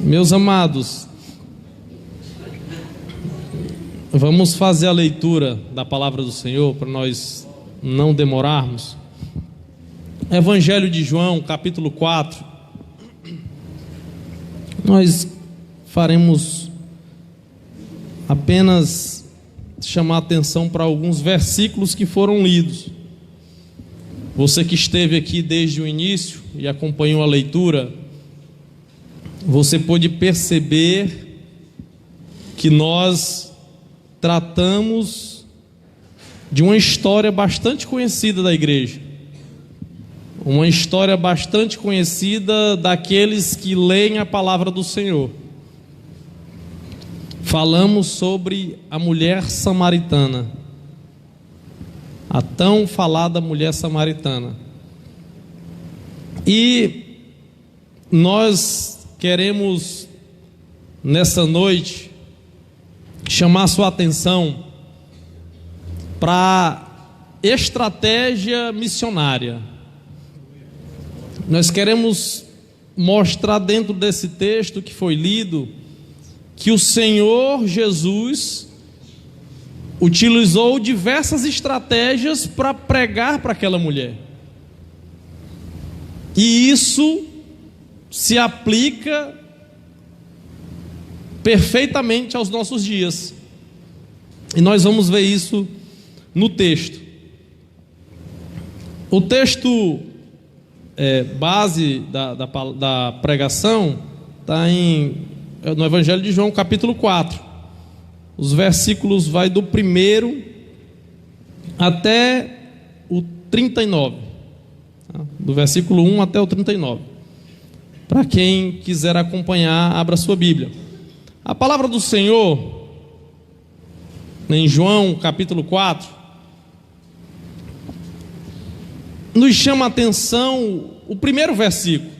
Meus amados, vamos fazer a leitura da palavra do Senhor para nós não demorarmos. Evangelho de João, capítulo 4. Nós faremos apenas chamar a atenção para alguns versículos que foram lidos. Você que esteve aqui desde o início e acompanhou a leitura, você pôde perceber que nós tratamos de uma história bastante conhecida da igreja, uma história bastante conhecida daqueles que leem a palavra do Senhor. Falamos sobre a mulher samaritana, a tão falada mulher samaritana, e nós queremos nessa noite chamar sua atenção para a estratégia missionária. Nós queremos mostrar dentro desse texto que foi lido que o Senhor Jesus utilizou diversas estratégias para pregar para aquela mulher, e isso se aplica perfeitamente aos nossos dias, e nós vamos ver isso no texto. O texto base da pregação está no Evangelho de João, capítulo 4. Os versículos vai do 1 até o 39, tá? Do versículo 1 até o 39. Para quem quiser acompanhar, abra sua Bíblia. A palavra do Senhor, em João capítulo 4, nos chama a atenção o primeiro versículo.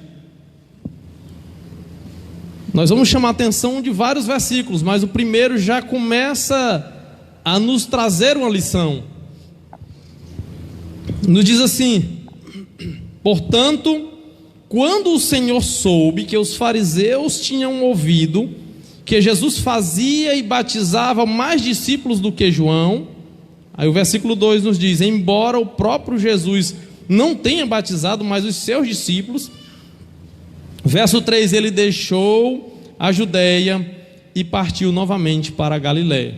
Nós vamos chamar a atenção de vários versículos, mas o primeiro já começa a nos trazer uma lição. Nos diz assim: portanto, quando o Senhor soube que os fariseus tinham ouvido que Jesus fazia e batizava mais discípulos do que João, aí o versículo 2 nos diz: embora o próprio Jesus não tenha batizado, mas os seus discípulos. Verso 3, ele deixou a Judeia e partiu novamente para a Galiléia.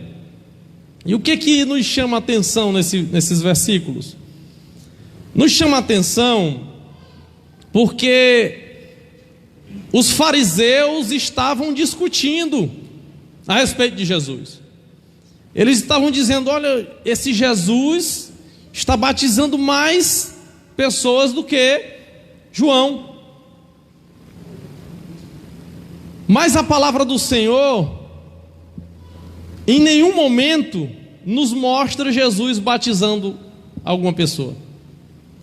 E o que nos chama a atenção nesses versículos? Nos chama a atenção porque os fariseus estavam discutindo a respeito de Jesus. Eles estavam dizendo: olha, esse Jesus está batizando mais pessoas do que João. Mas a palavra do Senhor em nenhum momento nos mostra Jesus batizando alguma pessoa.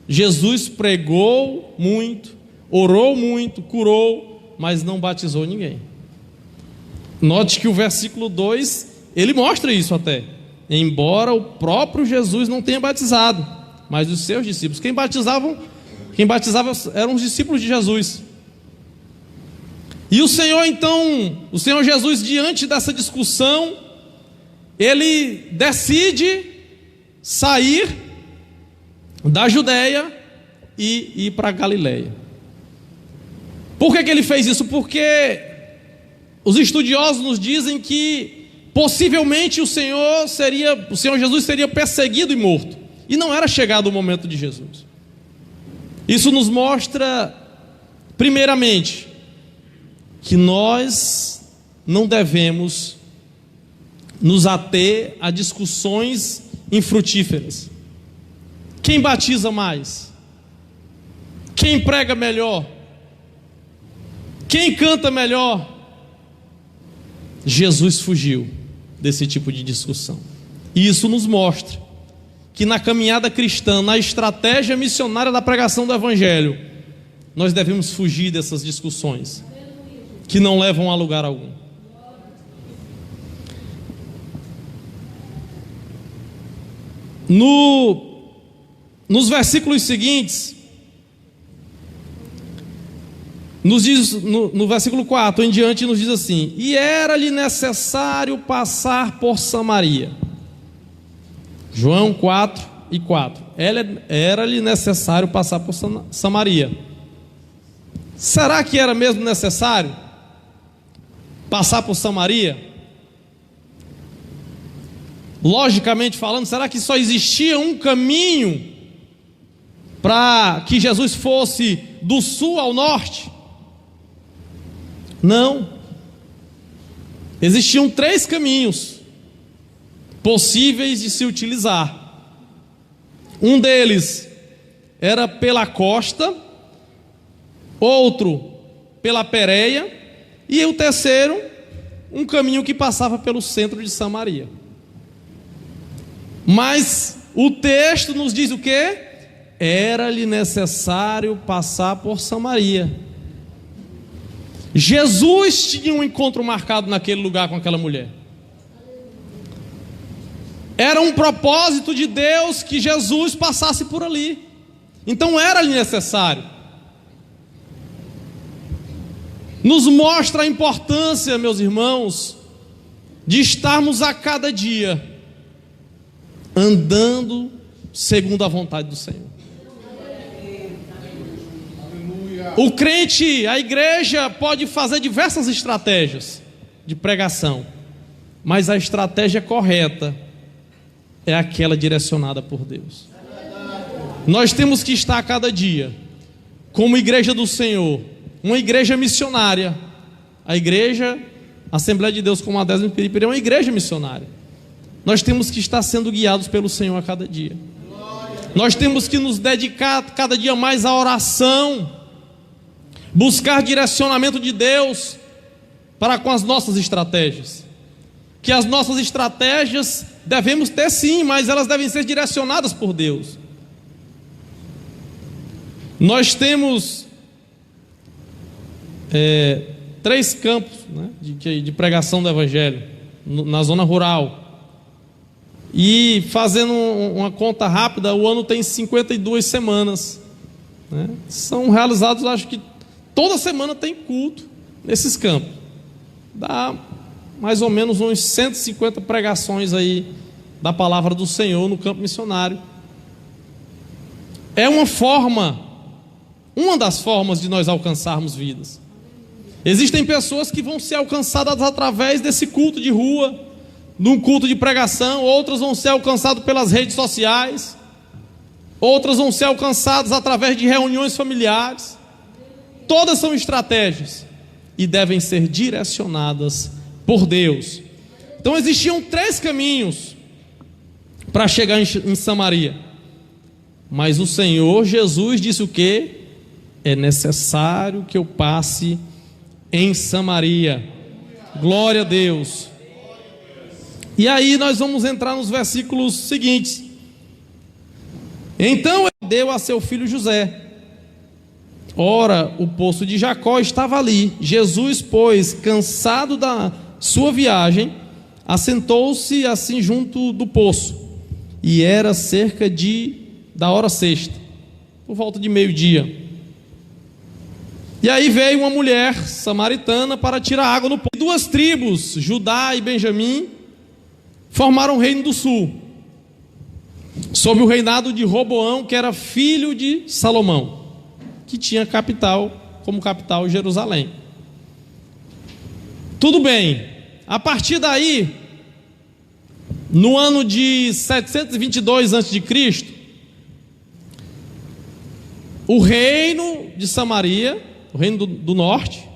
Jesus pregou muito, orou muito, curou, mas não batizou ninguém. Note que o versículo 2, ele mostra isso até. Embora o próprio Jesus não tenha batizado, mas os seus discípulos. Quem batizava eram os discípulos de Jesus. E o Senhor Jesus, diante dessa discussão, ele decide sair da Judeia e ir para a Galiléia. Por que ele fez isso? Porque os estudiosos nos dizem que possivelmente o Senhor Jesus seria perseguido e morto, e não era chegado o momento de Jesus. Isso nos mostra, primeiramente, que nós não devemos nos ater a discussões infrutíferas. Quem batiza mais? Quem prega melhor? Quem canta melhor? Jesus fugiu desse tipo de discussão. E isso nos mostra que na caminhada cristã, na estratégia missionária da pregação do Evangelho, nós devemos fugir dessas discussões que não levam a lugar algum. Nos versículos seguintes, Nos diz, no versículo 4 em diante, nos diz assim: e era-lhe necessário passar por Samaria. João 4:4. Era-lhe necessário passar por Samaria. Será que era mesmo necessário passar por Samaria? Logicamente falando, será que só existia um caminho para que Jesus fosse do sul ao norte? Não. Existiam 3 caminhos possíveis de se utilizar. Um deles era pela costa, outro pela Pérea, e o terceiro, um caminho que passava pelo centro de Samaria. Mas o texto nos diz o quê? Era-lhe necessário passar por Samaria. Jesus tinha um encontro marcado naquele lugar com aquela mulher. Era um propósito de Deus que Jesus passasse por ali. Então era-lhe necessário. Nos mostra a importância, meus irmãos, de estarmos a cada dia andando segundo a vontade do Senhor. O crente, a igreja pode fazer diversas estratégias de pregação, mas a estratégia correta é aquela direcionada por Deus. Nós temos que estar a cada dia, como igreja do Senhor, uma igreja missionária. A igreja Assembleia de Deus como a 10ª em Piripiri é uma igreja missionária. Nós temos que estar sendo guiados pelo Senhor a cada dia. Nós temos que nos dedicar cada dia mais à oração, buscar direcionamento de Deus para com as nossas estratégias. Que as nossas estratégias devemos ter sim, mas elas devem ser direcionadas por Deus. Nós temos 3 campos, né, de pregação do Evangelho na zona rural. E fazendo uma conta rápida, o ano tem 52 semanas, né? São realizados, acho que toda semana tem culto nesses campos. Dá mais ou menos uns 150 pregações aí da palavra do Senhor no campo missionário. É uma das formas de nós alcançarmos vidas. Existem pessoas que vão ser alcançadas através desse culto de rua, num culto de pregação. Outras vão ser alcançadas pelas redes sociais, outras vão ser alcançadas através de reuniões familiares. Todas são estratégias e devem ser direcionadas por Deus. Então existiam 3 caminhos para chegar em Samaria, mas o Senhor Jesus disse o quê? É necessário que eu passe em Samaria. Glória a Deus. E aí nós vamos entrar nos versículos seguintes. Então ele deu a seu filho José. Ora, o poço de Jacó estava ali. Jesus, pois, cansado da sua viagem, assentou-se assim junto do poço. E era cerca da hora sexta, por volta de meio-dia. E aí veio uma mulher samaritana para tirar água no poço. 2 tribos, Judá e Benjamim, formaram o reino do sul, sob o reinado de Roboão, que era filho de Salomão, que tinha como capital Jerusalém. Tudo bem. A partir daí, no ano de 722 a.C., o reino de Samaria, o reino do norte,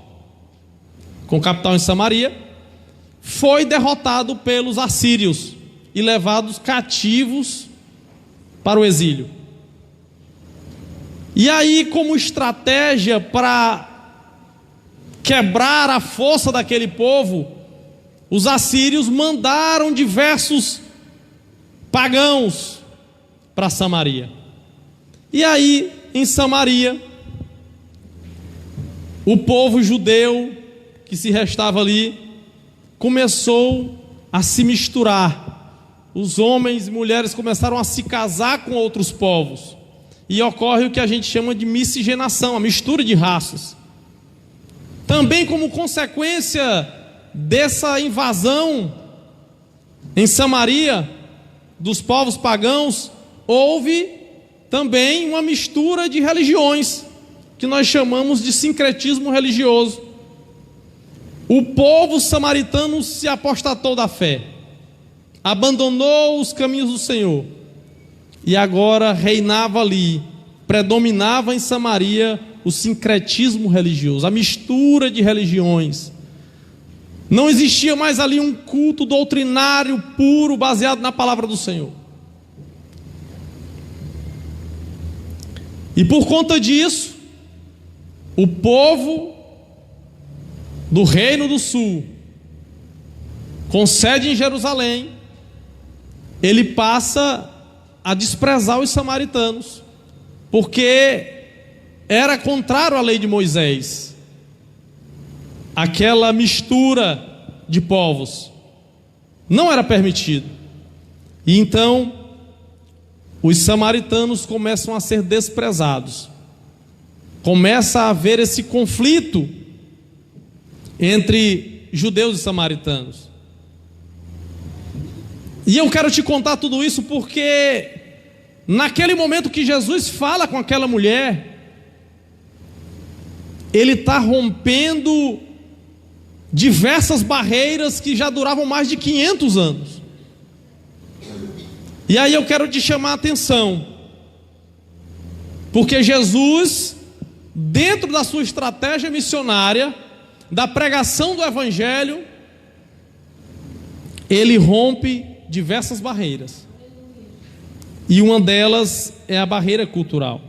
com capital em Samaria, foi derrotado pelos assírios e levados cativos para o exílio. E aí, como estratégia para quebrar a força daquele povo, os assírios mandaram diversos pagãos para Samaria. E aí, em Samaria, o povo judeu que se restava ali começou a se misturar. Os homens e mulheres começaram a se casar com outros povos. E ocorre o que a gente chama de miscigenação, a mistura de raças. Também como consequência dessa invasão em Samaria dos povos pagãos, houve também uma mistura de religiões, que nós chamamos de sincretismo religioso. O povo samaritano se apostatou da fé, abandonou os caminhos do Senhor, e agora reinava ali, predominava em Samaria o sincretismo religioso, a mistura de religiões. Não existia mais ali um culto doutrinário puro, baseado na palavra do Senhor. E por conta disso, o povo do Reino do Sul, com sede em Jerusalém, ele passa a desprezar os samaritanos, porque era contrário à lei de Moisés, aquela mistura de povos não era permitido. E então os samaritanos começam a ser desprezados, começa a haver esse conflito entre judeus e samaritanos. E eu quero te contar tudo isso porque naquele momento que Jesus fala com aquela mulher, ele está rompendo diversas barreiras que já duravam mais de 500 anos. E aí eu quero te chamar a atenção, porque Jesus, dentro da sua estratégia missionária, da pregação do Evangelho, ele rompe diversas barreiras, e uma delas é a barreira cultural.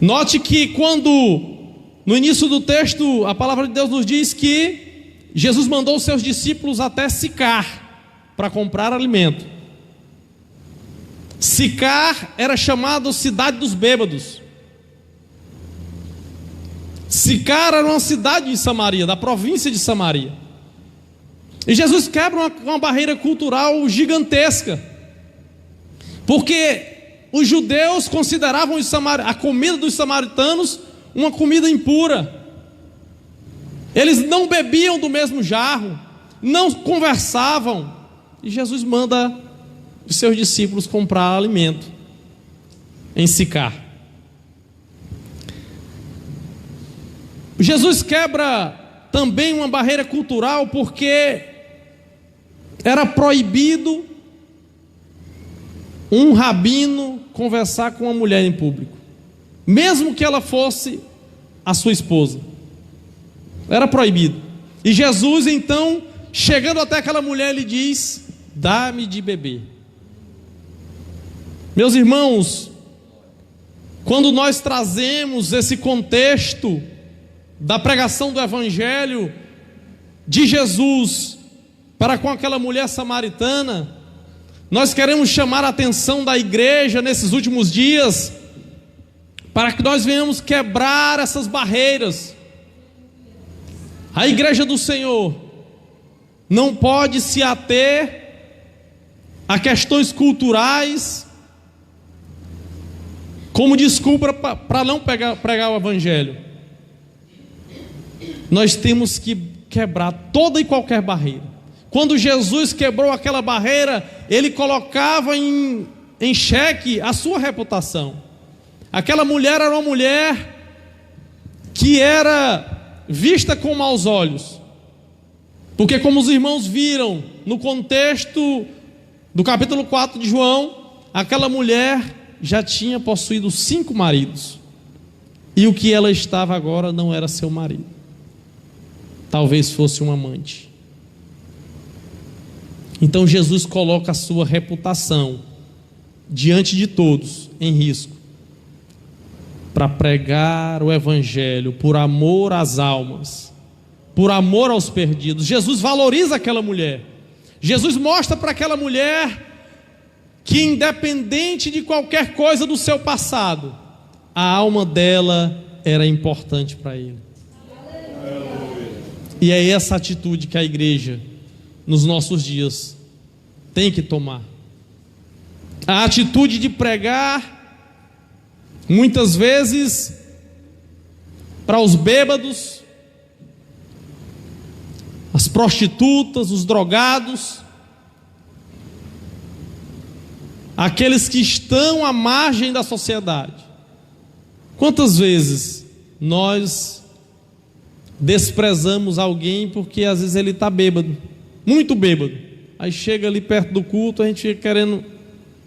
Note que quando, no início do texto, a palavra de Deus nos diz que Jesus mandou os seus discípulos até Sicar para comprar alimento. Sicar era chamado cidade dos bêbados. Sicar era uma cidade de Samaria, da província de Samaria. E Jesus quebra uma barreira cultural gigantesca, porque os judeus consideravam a comida dos samaritanos uma comida impura. Eles não bebiam do mesmo jarro, não conversavam. E Jesus manda os seus discípulos comprar alimento em Sicar. Jesus quebra também uma barreira cultural, porque era proibido um rabino conversar com uma mulher em público, mesmo que ela fosse a sua esposa. Era proibido. E Jesus então, chegando até aquela mulher, lhe diz: dá-me de beber. Meus irmãos, quando nós trazemos esse contexto da pregação do Evangelho de Jesus para com aquela mulher samaritana, nós queremos chamar a atenção da igreja nesses últimos dias, para que nós venhamos quebrar essas barreiras. A igreja do Senhor não pode se ater a questões culturais como desculpa para não pregar o Evangelho. Nós temos que quebrar toda e qualquer barreira. Quando Jesus quebrou aquela barreira, ele colocava em xeque a sua reputação. Aquela mulher era uma mulher que era vista com maus olhos, porque, como os irmãos viram no contexto do capítulo 4 de João, aquela mulher já tinha possuído 5 maridos, e o que ela estava agora não era seu marido, talvez fosse um amante. Então Jesus coloca a sua reputação diante de todos em risco, para pregar o Evangelho por amor às almas, por amor aos perdidos. Jesus valoriza aquela mulher. Jesus mostra para aquela mulher que, independente de qualquer coisa do seu passado, a alma dela era importante para ele. E é essa atitude que a igreja nos nossos dias tem que tomar. A atitude de pregar muitas vezes para os bêbados, as prostitutas, os drogados, aqueles que estão à margem da sociedade. Quantas vezes nós desprezamos alguém porque às vezes ele está bêbado, muito bêbado, aí chega ali perto do culto, a gente fica querendo,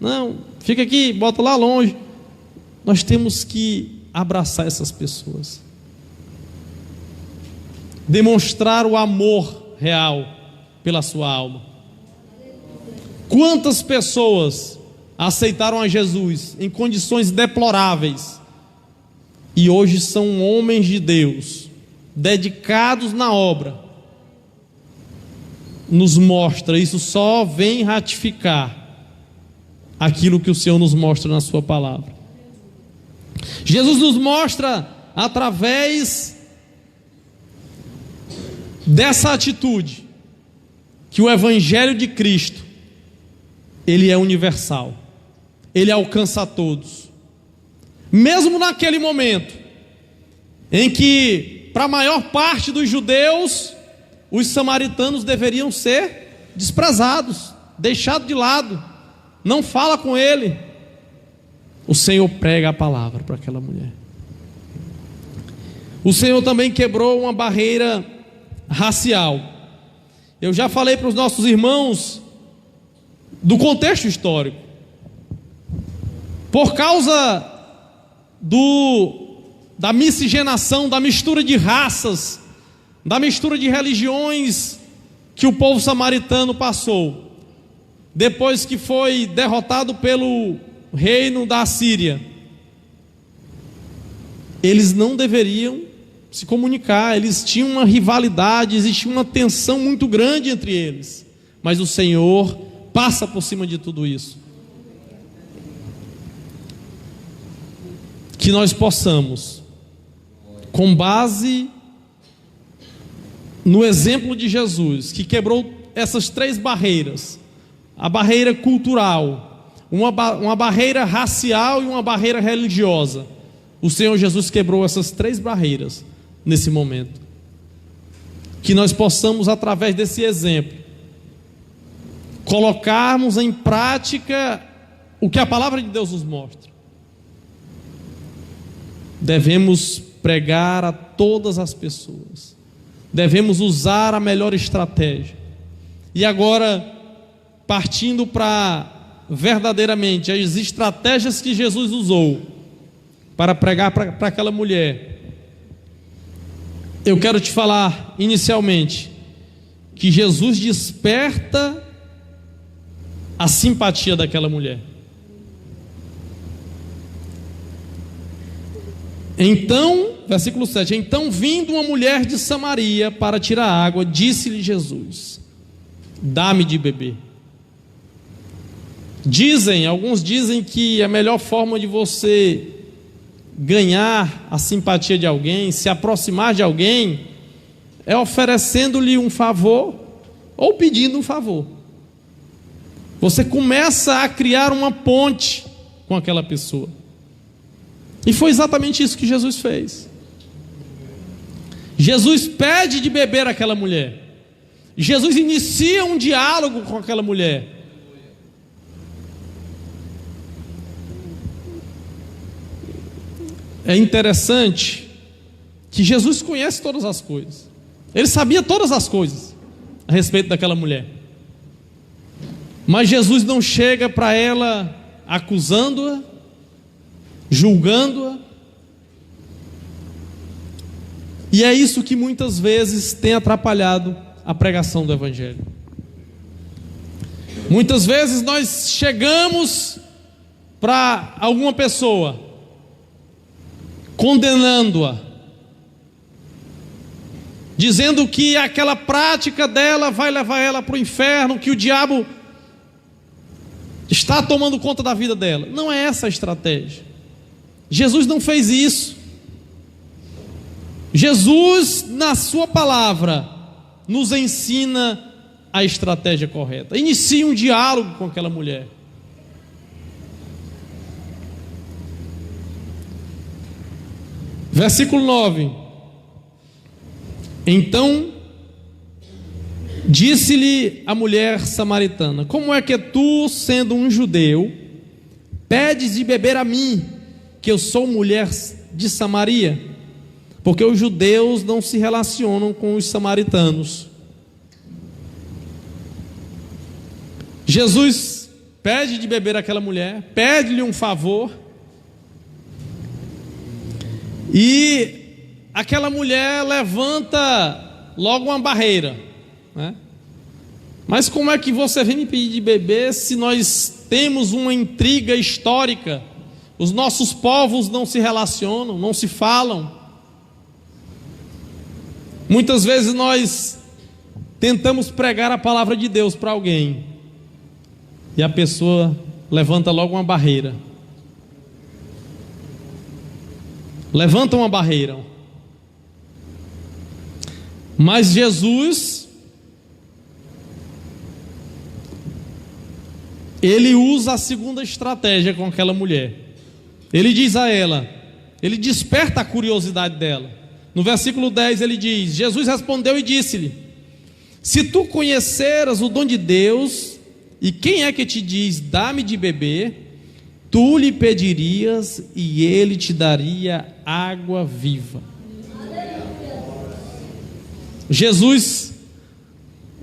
não, fica aqui, bota lá longe. Nós temos que abraçar essas pessoas, demonstrar o amor real pela sua alma. Quantas pessoas aceitaram a Jesus em condições deploráveis e hoje são homens de Deus, dedicados na obra? Nos mostra, isso só vem ratificar aquilo que o Senhor nos mostra na sua palavra. Jesus nos mostra através dessa atitude que o Evangelho de Cristo, ele é universal, ele alcança a todos. Mesmo naquele momento em que, para a maior parte dos judeus, os samaritanos deveriam ser desprezados, deixados de lado, não fala com ele, o Senhor prega a palavra para aquela mulher. O Senhor também quebrou uma barreira racial. Eu já falei para os nossos irmãos do contexto histórico. Por causa da miscigenação, da mistura de raças, da mistura de religiões que o povo samaritano passou, depois que foi derrotado pelo reino da Assíria, eles não deveriam se comunicar, eles tinham uma rivalidade, existia uma tensão muito grande entre eles, mas o Senhor passa por cima de tudo isso. Que nós possamos, com base no exemplo de Jesus, que quebrou essas 3 barreiras, a barreira cultural, uma barreira racial e uma barreira religiosa. O Senhor Jesus quebrou essas 3 barreiras nesse momento. Que nós possamos, através desse exemplo, colocarmos em prática o que a palavra de Deus nos mostra. Devemos pregar a todas as pessoas, devemos usar a melhor estratégia. E agora, partindo para verdadeiramente as estratégias que Jesus usou para pregar para aquela mulher, eu quero te falar inicialmente que Jesus desperta a simpatia daquela mulher. Então, versículo 7: então, vindo uma mulher de Samaria para tirar água, disse-lhe Jesus: dá-me de beber. Alguns dizem que a melhor forma de você ganhar a simpatia de alguém, se aproximar de alguém, é oferecendo-lhe um favor ou pedindo um favor. Você começa a criar uma ponte com aquela pessoa. E foi exatamente isso que Jesus fez. Jesus pede de beber àquela mulher. Jesus inicia um diálogo com aquela mulher. É interessante que Jesus conhece todas as coisas. Ele sabia todas as coisas a respeito daquela mulher. Mas Jesus não chega para ela acusando-a, julgando-a. E é isso que muitas vezes tem atrapalhado a pregação do Evangelho. Muitas vezes nós chegamos para alguma pessoa, condenando-a, dizendo que aquela prática dela vai levar ela para o inferno, que o diabo está tomando conta da vida dela. Não é essa a estratégia. Jesus não fez isso. Jesus, na sua palavra, nos ensina a estratégia correta. Inicia um diálogo com aquela mulher. Versículo 9: então Disse-lhe a mulher samaritana: como é que tu, sendo um judeu, pedes de beber a mim, que eu sou mulher de Samaria? Porque os judeus não se relacionam com os samaritanos. Jesus pede de beber àquela mulher, pede-lhe um favor, e aquela mulher levanta logo uma barreira, né? Mas como é que você vem me pedir de beber se nós temos uma intriga histórica? Os nossos povos não se relacionam, não se falam. Muitas vezes nós tentamos pregar a palavra de Deus para alguém e a pessoa levanta logo uma barreira. Levanta uma barreira. Mas Jesus, ele usa a segunda estratégia com aquela mulher. Ele diz a ela, ele desperta a curiosidade dela. No versículo 10 ele diz: Jesus respondeu e disse-lhe: se tu conheceras o dom de Deus, e quem é que te diz, dá-me de beber, tu lhe pedirias e ele te daria água viva. Jesus,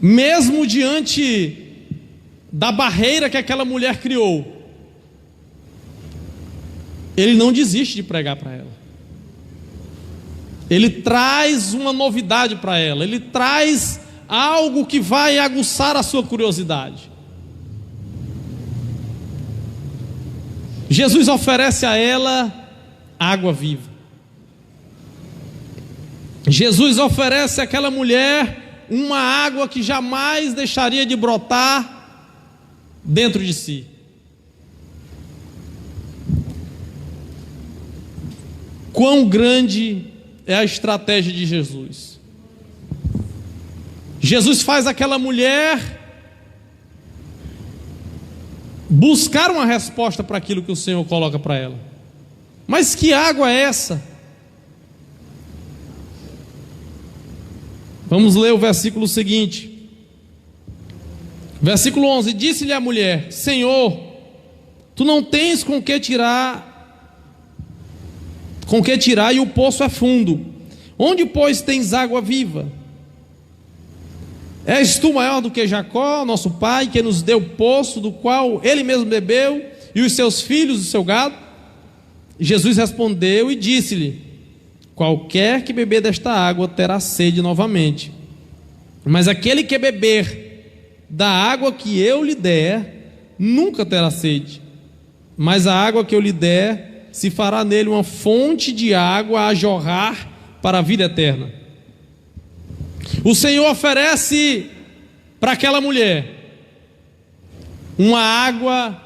mesmo diante da barreira que aquela mulher criou, ele não desiste de pregar para ela. Ele traz uma novidade para ela, ele traz algo que vai aguçar a sua curiosidade. Jesus oferece a ela água viva. Jesus oferece àquela mulher uma água que jamais deixaria de brotar dentro de si. Quão grande é a estratégia de Jesus. Jesus faz aquela mulher buscar uma resposta para aquilo que o Senhor coloca para ela. Mas que água é essa? Vamos ler o versículo seguinte. Versículo 11: disse-lhe a mulher: Senhor, tu não tens com que tirar, e o poço é fundo. Onde, pois, tens água viva? És tu maior do que Jacó, nosso pai, que nos deu o poço, do qual ele mesmo bebeu, e os seus filhos, o seu gado? Jesus respondeu e disse-lhe: qualquer que beber desta água terá sede novamente, mas aquele que beber da água que eu lhe der, nunca terá sede, mas a água que eu lhe der se fará nele uma fonte de água a jorrar para a vida eterna. O Senhor oferece para aquela mulher uma água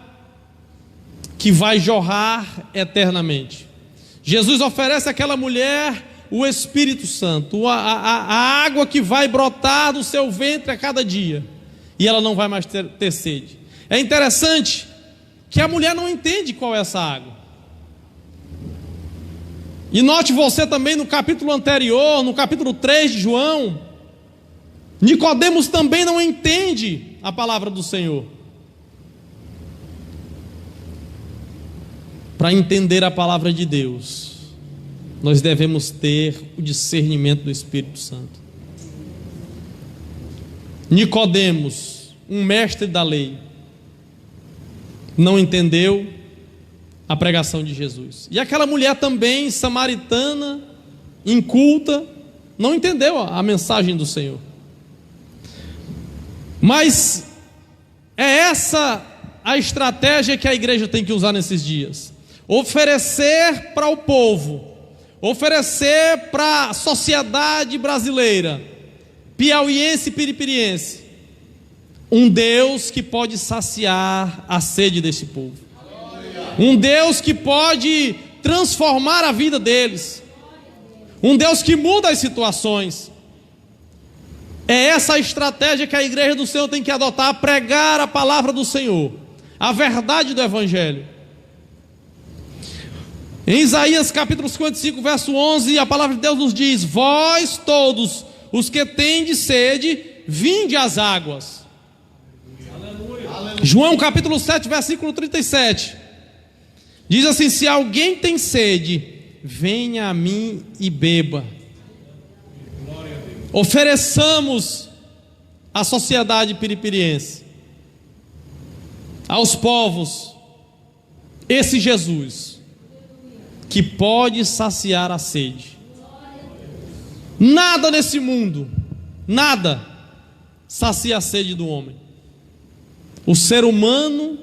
que vai jorrar eternamente. Jesus oferece àquela mulher o Espírito Santo, a água que vai brotar do seu ventre a cada dia, e ela não vai mais ter sede. É interessante que a mulher não entende qual é essa água. E note você também no capítulo anterior, no capítulo 3 de João, Nicodemos também não entende a palavra do Senhor. Para entender a palavra de Deus, nós devemos ter o discernimento do Espírito Santo. Nicodemos, um mestre da lei, não entendeu a pregação de Jesus. E aquela mulher também, samaritana, inculta, não entendeu a mensagem do Senhor. Mas é essa a estratégia que a igreja tem que usar nesses dias: oferecer para o povo, oferecer para a sociedade brasileira, piauiense e piripiriense, um Deus que pode saciar a sede desse povo, um Deus que pode transformar a vida deles, um Deus que muda as situações. É essa a estratégia que a igreja do Senhor tem que adotar: pregar a palavra do Senhor, a verdade do Evangelho. Em Isaías capítulo 55, verso 11, a palavra de Deus nos diz: vós todos os que tendes sede, vinde às águas. João capítulo 7, versículo 37. Diz assim: se alguém tem sede, venha a mim e beba. Ofereçamos à sociedade piripiriense, aos povos, esse Jesus, que pode saciar a sede. Nada nesse mundo, nada, sacia a sede do homem. O ser humano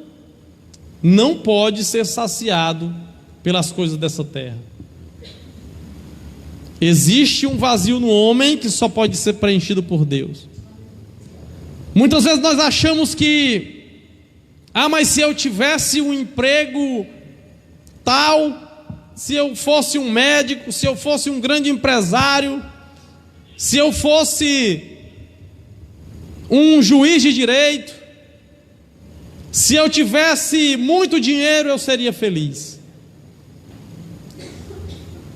não pode ser saciado pelas coisas dessa terra. Existe um vazio no homem que só pode ser preenchido por Deus. Muitas vezes nós achamos que, mas se eu tivesse um emprego tal, se eu fosse um médico, se eu fosse um grande empresário, se eu fosse um juiz de direito, se eu tivesse muito dinheiro, eu seria feliz,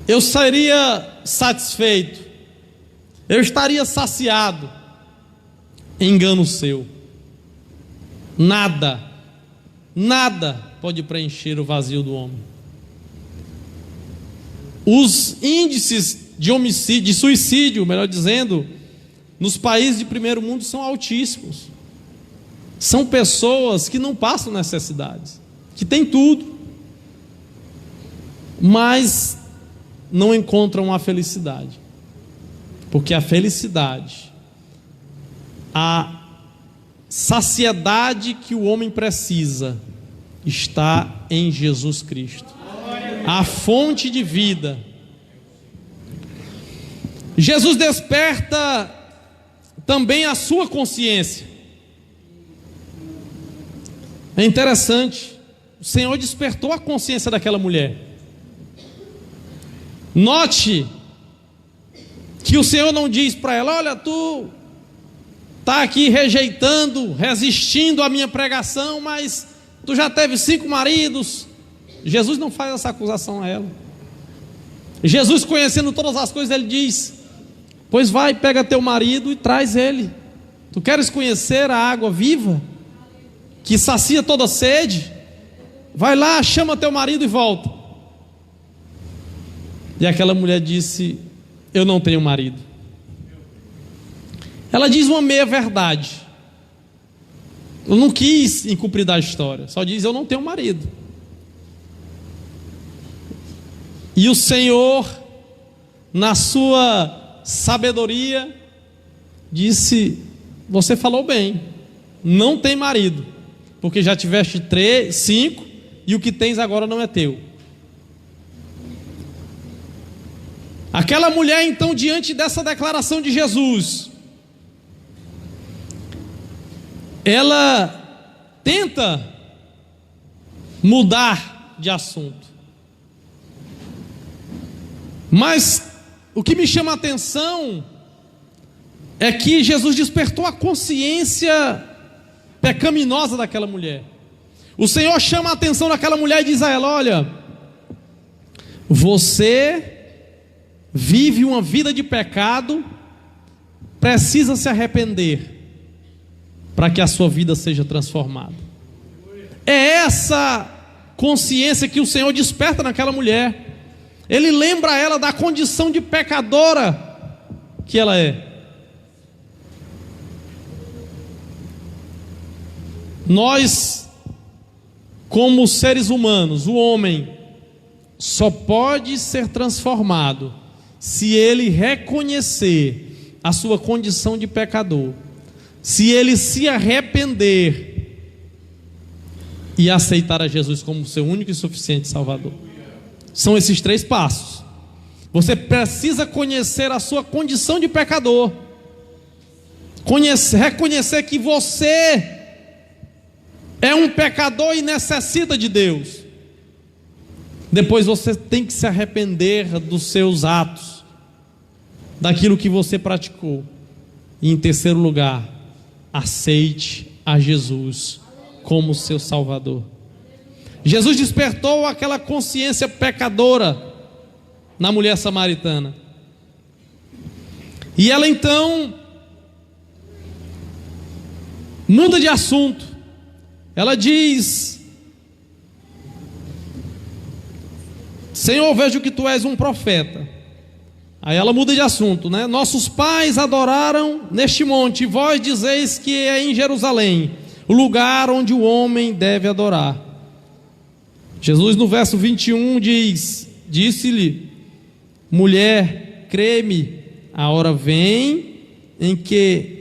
eu seria satisfeito, eu estaria saciado. Engano seu. Nada pode preencher o vazio do homem. Os índices de homicídio, de suicídio, melhor dizendo, nos países de primeiro mundo são altíssimos. São pessoas que não passam necessidades, que têm tudo, mas não encontram a felicidade. Porque a felicidade, a saciedade que o homem precisa, está em Jesus Cristo, a fonte de vida. Jesus desperta também a sua consciência. É interessante, o Senhor despertou a consciência daquela mulher. Note que o Senhor não diz para ela: olha, tu está aqui rejeitando, resistindo à minha pregação, mas tu já teve 5 maridos. Jesus não faz essa acusação a ela. Jesus, conhecendo todas as coisas, ele diz: pois vai, pega teu marido e traz ele. Tu queres conhecer a água viva, que sacia toda sede? Vai lá, chama teu marido e volta. E aquela mulher disse: eu não tenho marido. Ela diz uma meia verdade. Eu não quis encobrir da história, só diz: eu não tenho marido. E o Senhor, na sua sabedoria, disse: você falou bem, não tem marido, porque já tiveste 3, 5, e o que tens agora não é teu. Aquela mulher, então, diante dessa declaração de Jesus, ela tenta mudar de assunto. Mas o que me chama a atenção é que Jesus despertou a consciência pecaminosa daquela mulher. O Senhor chama a atenção daquela mulher e diz a ela: olha, você vive uma vida de pecado, precisa se arrepender para que a sua vida seja transformada. É essa consciência que o Senhor desperta naquela mulher. Ele lembra ela da condição de pecadora que ela é. Nós, como seres humanos, o homem só pode ser transformado se ele reconhecer a sua condição de pecador, se ele se arrepender e aceitar a Jesus como seu único e suficiente Salvador. São esses 3 passos. Você precisa conhecer a sua condição de pecador, reconhecer que você é um pecador e necessita de Deus. Depois você tem que se arrepender dos seus atos, daquilo que você praticou. E em terceiro lugar, aceite a Jesus como seu Salvador. Jesus despertou aquela consciência pecadora na mulher samaritana. E ela então muda de assunto. Ela diz: Senhor, vejo que tu és um profeta. Aí ela muda de assunto, né? Nossos pais adoraram neste monte, e vós dizeis que é em Jerusalém o lugar onde o homem deve adorar. Jesus, no verso 21, disse-lhe: mulher, crê-me, a hora vem em que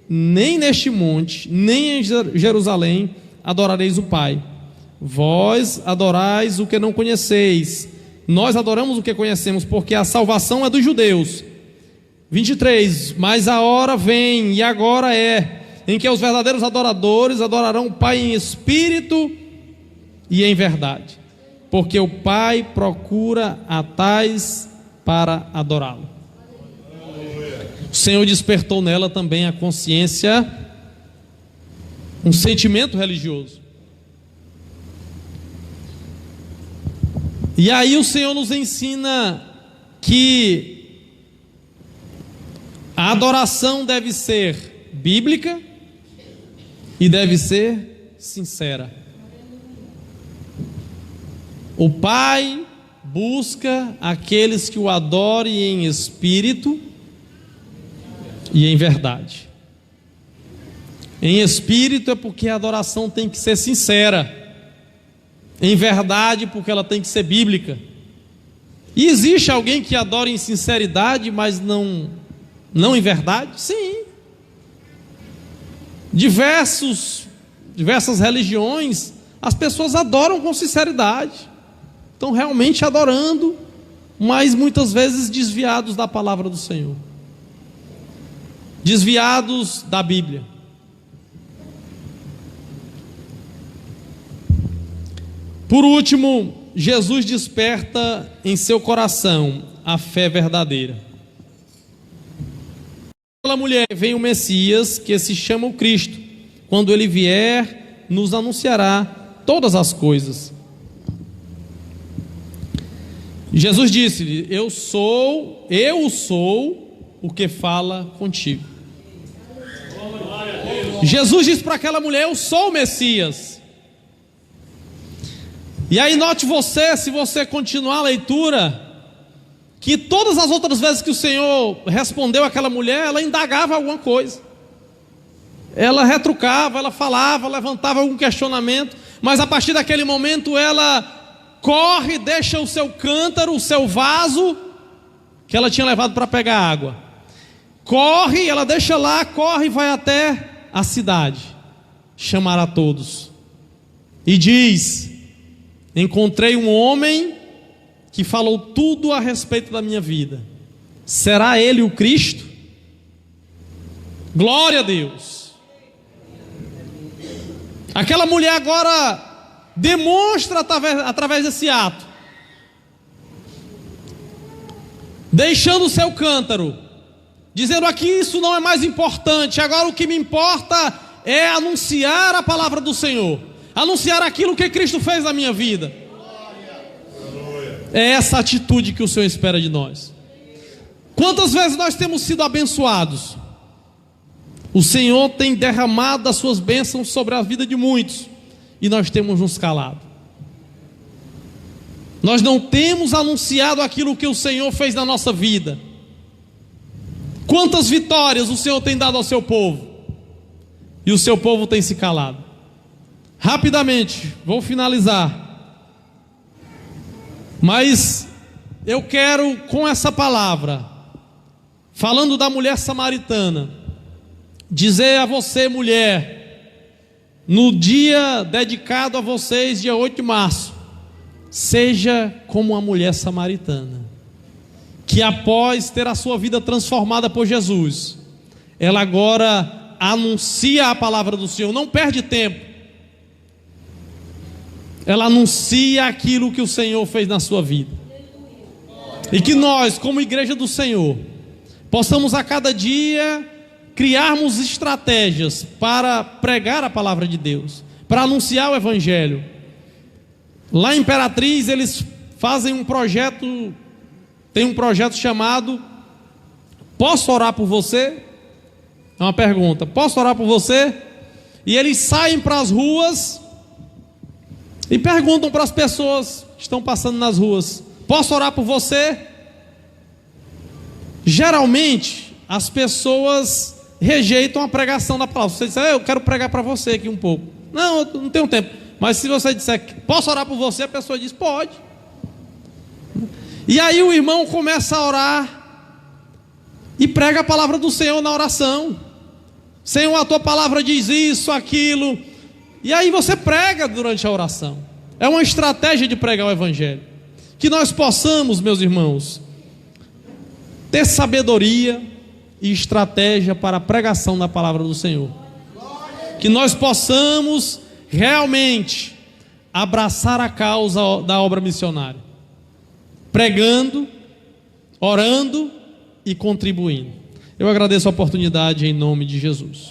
nem neste monte, nem em Jerusalém adorareis o Pai. Vós adorais o que não conheceis, nós adoramos o que conhecemos, porque a salvação é dos judeus. 23, mas a hora vem, e agora é, em que os verdadeiros adoradores adorarão o Pai em espírito e em verdade, porque o Pai procura a tais para adorá-lo. O Senhor despertou nela também a consciência, um sentimento religioso. E aí o Senhor nos ensina que a adoração deve ser bíblica e deve ser sincera. O Pai busca aqueles que o adorem em espírito e em verdade. Em espírito é porque a adoração tem que ser sincera. Em verdade, porque ela tem que ser bíblica. E existe alguém que adora em sinceridade, mas não em verdade? Sim. Diversas religiões, as pessoas adoram com sinceridade, estão realmente adorando, mas muitas vezes desviados da palavra do Senhor, desviados da Bíblia. Por último, Jesus desperta em seu coração a fé verdadeira. Aquela mulher, vem o Messias, que se chama o Cristo. Quando ele vier, nos anunciará todas as coisas. Jesus disse-lhe: eu sou o que fala contigo. Jesus disse para aquela mulher: eu sou o Messias. E aí note você, se você continuar a leitura, que todas as outras vezes que o Senhor respondeu àquela mulher, ela indagava alguma coisa, ela retrucava, ela falava, levantava algum questionamento, mas a partir daquele momento ela corre, deixa o seu cântaro, o seu vaso, que ela tinha levado para pegar água, corre, ela deixa lá, corre e vai até a cidade, chamar a todos, e diz: encontrei um homem que falou tudo a respeito da minha vida. Será ele o Cristo? Glória a Deus. Aquela mulher agora demonstra através desse ato, deixando o seu cântaro, dizendo: aqui isso não é mais importante, agora o que me importa é anunciar a palavra do Senhor, anunciar aquilo que Cristo fez na minha vida. É essa atitude que o Senhor espera de nós. Quantas vezes nós temos sido abençoados? O Senhor tem derramado as suas bênçãos sobre a vida de muitos, e nós temos nos calado. Nós não temos anunciado aquilo que o Senhor fez na nossa vida. Quantas vitórias o Senhor tem dado ao seu povo, e o seu povo tem se calado. Rapidamente, vou finalizar. Mas eu quero, com essa palavra, falando da mulher samaritana, dizer a você, mulher, no dia dedicado a vocês, dia 8 de março, seja como a mulher samaritana, que após ter a sua vida transformada por Jesus, ela agora anuncia a palavra do Senhor, não perde tempo. Ela anuncia aquilo que o Senhor fez na sua vida. E que nós, como igreja do Senhor, possamos a cada dia criarmos estratégias para pregar a palavra de Deus, para anunciar o Evangelho. Lá em Imperatriz eles fazem um projeto, tem um projeto chamado Posso orar por você? É uma pergunta. Posso orar por você? E eles saem para as ruas e perguntam para as pessoas que estão passando nas ruas: posso orar por você? Geralmente as pessoas rejeitam a pregação da palavra. Você diz: eu quero pregar para você aqui um pouco. Não, eu não tenho tempo. Mas se você disser: posso orar por você? A pessoa diz: pode. E aí o irmão começa a orar e prega a palavra do Senhor na oração. Senhor, a tua palavra diz isso, aquilo. E aí você prega durante a oração. É uma estratégia de pregar o evangelho. Que nós possamos, meus irmãos, ter sabedoria e estratégia para a pregação da palavra do Senhor. Que nós possamos realmente abraçar a causa da obra missionária, pregando, orando e contribuindo. Eu agradeço a oportunidade em nome de Jesus.